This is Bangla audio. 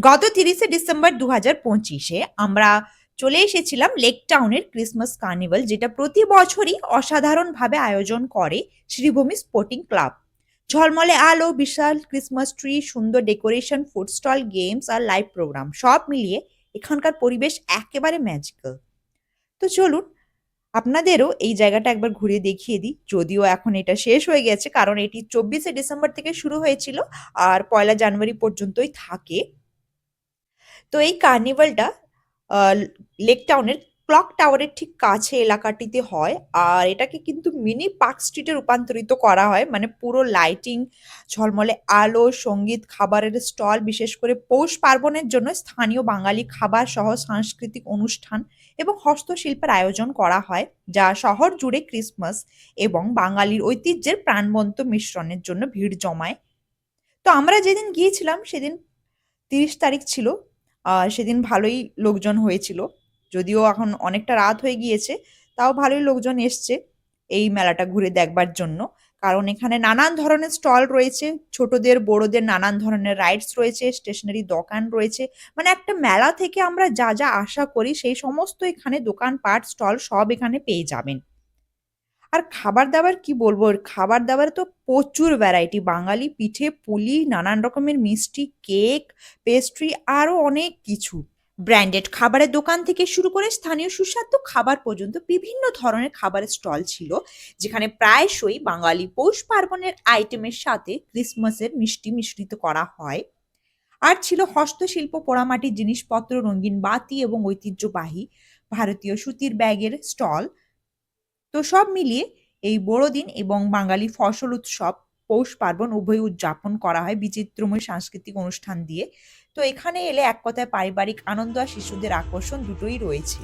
গত ৩০শে ডিসেম্বর ২০২৫-এ আমরা চলে এসেছিলাম লেক টাউনের ক্রিসমাস কার্নিভাল, যেটা প্রতি বছরই অসাধারণভাবে আয়োজন করে শ্রীভূমি স্পোর্টিং ক্লাব। ঝলমলে আলো, বিশাল ক্রিসমাস ট্রি, সুন্দর ডেকোরেশন, ফুড স্টল, গেমস আর লাইভ প্রোগ্রাম সব মিলিয়ে এখানকার পরিবেশ একেবারে ম্যাজিক্যাল। তো চলুন আপনাদেরও এই জায়গাটা একবার ঘুরে দেখিয়ে দিই। যদিও এখন এটা শেষ হয়ে গেছে, কারণ এটি ২৪শে ডিসেম্বর থেকে শুরু হয়েছিল আর ১লা জানুয়ারি পর্যন্তই থাকে। তো এই কার্নিভালটা লেক টাউনের ক্লক টাওয়ারের ঠিক কাছে এলাকাটিতে হয়। আর এটাকে কিন্তু মিনি পার্ক স্ট্রিটে রূপান্তরিত করা হয়, মানে পুরো লাইটিং, ঝলমলে আলো, সঙ্গীত, খাবারের স্টল, বিশেষ করে পৌষ পার্বণের জন্য স্থানীয় বাঙালি খাবার সহ সাংস্কৃতিক অনুষ্ঠান এবং হস্তশিল্পের আয়োজন করা হয়, যা শহর জুড়ে ক্রিসমাস এবং বাঙালির ঐতিহ্যের প্রাণবন্ত মিশ্রণের জন্য ভিড় জমায়। তো আমরা যেদিন গিয়েছিলাম সেদিন ৩০ তারিখ ছিল। সেদিন ভালোই লোকজন হয়েছিল। যদিও এখন অনেকটা রাত হয়ে গিয়েছে, তাও ভালোই লোকজন এসছে এই মেলাটা ঘুরে দেখবার জন্য। কারণ এখানে নানান ধরনের স্টল রয়েছে, ছোটদের বড়দের নানান ধরনের রাইডস রয়েছে, স্টেশনারি দোকান রয়েছে। মানে একটা মেলা থেকে আমরা যা আশা করি সেই সমস্ত এখানে দোকানপাট, স্টল সব এখানে পেয়ে যাবেন। আর খাবার-দাবার কি বলবো? খাবার-দাবারে তো প্রচুর ভ্যারাইটি। বাঙালি পিঠে, পুলি, নানান রকমের মিষ্টি, কেক, পেস্ট্রি আরো অনেক কিছু। ব্র্যান্ডেড খাবারের দোকান থেকে শুরু করে স্থানীয় সুস্বাদু খাবার পর্যন্ত বিভিন্ন ধরনের খাবারের স্টল ছিল, যেখানে প্রায়শই বাঙালি পৌষ পার্বণের আইটেমের সাথে ক্রিসমাসের মিষ্টি মিশ্রিত করা হয়। আর ছিল হস্তশিল্প, পোড়ামাটির জিনিসপত্র, রঙিন বাতি এবং ঐতিহ্যবাহী ভারতীয় সুতির ব্যাগের স্টল। তো সব মিলিয়ে এই বড়দিন এবং বাঙালি ফসল উৎসব, পৌষ পার্বণ উভয়ই উদযাপন করা হয় বিচিত্রময় সাংস্কৃতিক অনুষ্ঠান দিয়ে। তো এখানে এলে এক কথায় পারিবারিক আনন্দ আর শিশুদের আকর্ষণ দুটোই রয়েছে।